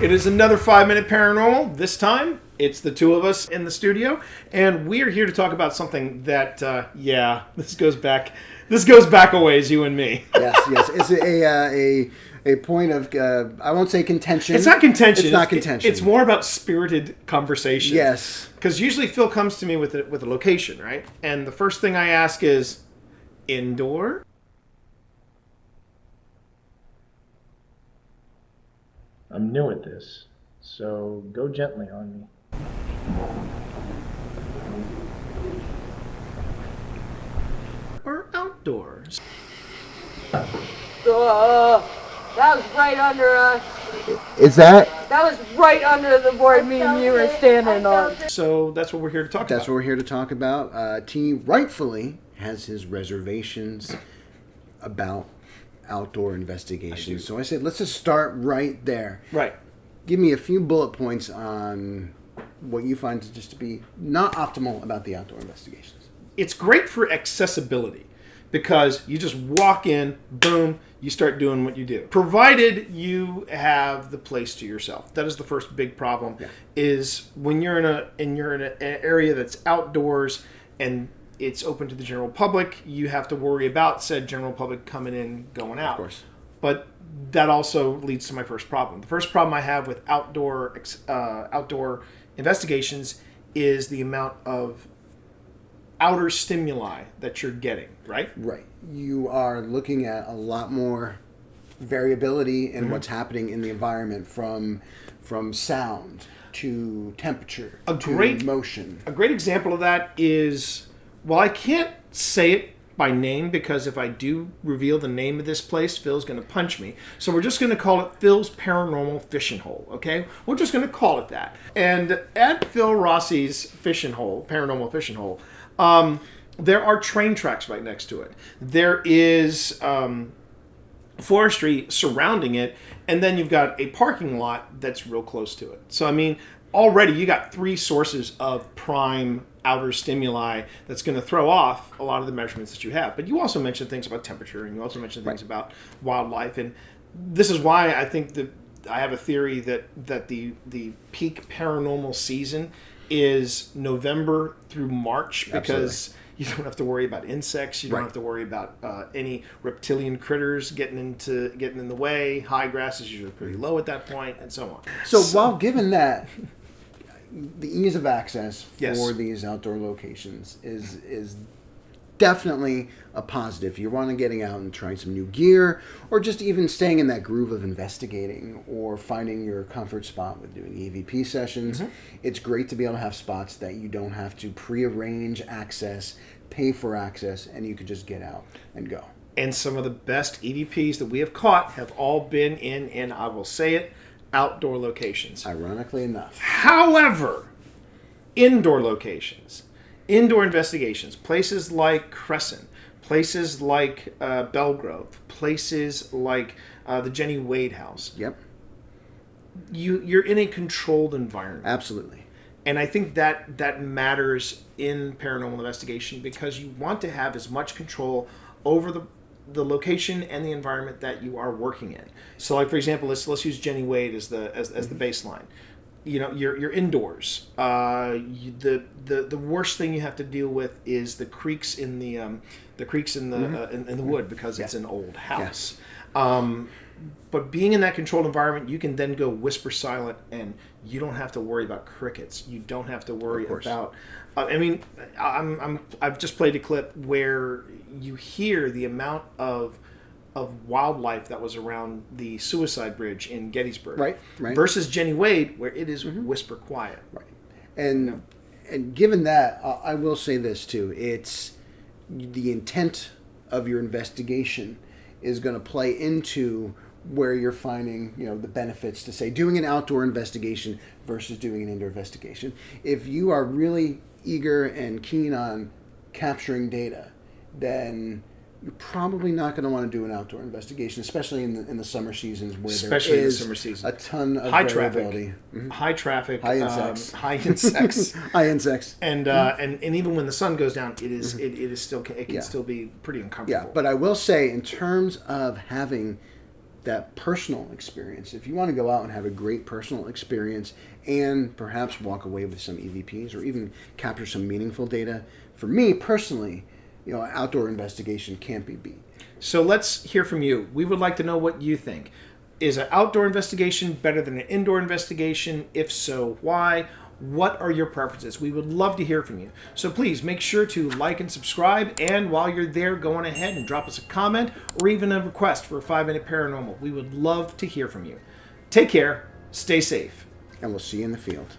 It is another 5 Minute Paranormal. This time, it's the two of us in the studio, and we are here to talk about something that, this goes back a ways, you and me. Yes. It's a point of, I won't say contention. It's not contention. It's not contention. It's more about spirited conversation. Yes. Because usually Phil comes to me with a location, right? And the first thing I ask is, indoor? I'm new at this, so go gently on me. Or outdoors? That was right under us. Is that? That was right under the board me and you were standing on. So that's what we're here to talk about. That's what we're here to talk about. T rightfully has his reservations about outdoor investigations. So I said, let's just start right there. Right. Give me a few bullet points on what you find just to be not optimal about the outdoor investigations. It's great for accessibility because you just walk in, boom, you start doing what you do. Provided you have the place to yourself. That is the first big problem. Yeah. Is when you're in an area that's outdoors and it's open to the general public, you have to worry about said general public coming in, going out. Of course. But that also leads to my first problem. The first problem I have with outdoor investigations is the amount of outer stimuli that you're getting, right? Right. You are looking at a lot more variability in what's happening in the environment, from sound to temperature to motion. A great example of that is, well, I can't say it by name because if I do reveal the name of this place, Phil's going to punch me. So we're just going to call it Phil's Paranormal Fishing Hole, okay? We're just going to call it that. And at Phil Rossi's fishing hole, Paranormal Fishing Hole, there are train tracks right next to it. There is forestry surrounding it, and then you've got a parking lot that's real close to it. So, I mean, already you got three sources of prime outer stimuli that's going to throw off a lot of the measurements that you have. But you also mentioned things about temperature, and you also mentioned things about wildlife. And this is why I think that I have a theory that the peak paranormal season is November through March, because you don't have to worry about insects. You don't have to worry about any reptilian critters getting in the way. High grass is usually pretty low at that point, and so on. So while given that, the ease of access for these outdoor locations is definitely a positive. You want to getting out and trying some new gear, or just even staying in that groove of investigating or finding your comfort spot with doing EVP sessions. It's great to be able to have spots that you don't have to prearrange access, pay for access, and you can just get out and go. And some of the best EVPs that we have caught have all been in, and I will say it, outdoor locations. Ironically enough. However, indoor locations, indoor investigations, places like Crescent, places like Belgrove, places like the Jenny Wade house. Yep. You're in a controlled environment. Absolutely. And I think that matters in paranormal investigation, because you want to have as much control over the location and the environment that you are working in. So, like, for example, let's use Jenny Wade as the baseline. You know, you're indoors. The worst thing you have to deal with is the creaks in the in the wood, because it's an old house. But being in that controlled environment, you can then go whisper silent, and you don't have to worry about crickets. You don't have to worry about. I've just played a clip where you hear the amount of wildlife that was around the suicide bridge in Gettysburg, right. versus Jenny Wade, where it is whisper quiet. Right. And given that, I will say this too: it's the intent of your investigation is going to play into where you're finding, the benefits to, say, doing an outdoor investigation versus doing an indoor investigation. If you are really eager and keen on capturing data, then you're probably not going to want to do an outdoor investigation, especially in the summer seasons, where there is a ton of high variability. High traffic, high insects, high insects, high insects, and even when the sun goes down, it can still be pretty uncomfortable. Yeah, but I will say, in terms of having that personal experience, if you want to go out and have a great personal experience and perhaps walk away with some EVPs or even capture some meaningful data, for me personally, outdoor investigation can't be beat. So let's hear from you. We would like to know what you think. Is an outdoor investigation better than an indoor investigation? If so, why? What are your preferences? We would love to hear from you. So please make sure to like and subscribe. And while you're there, go on ahead and drop us a comment or even a request for a 5-Minute Paranormal. We would love to hear from you. Take care. Stay safe. And we'll see you in the field.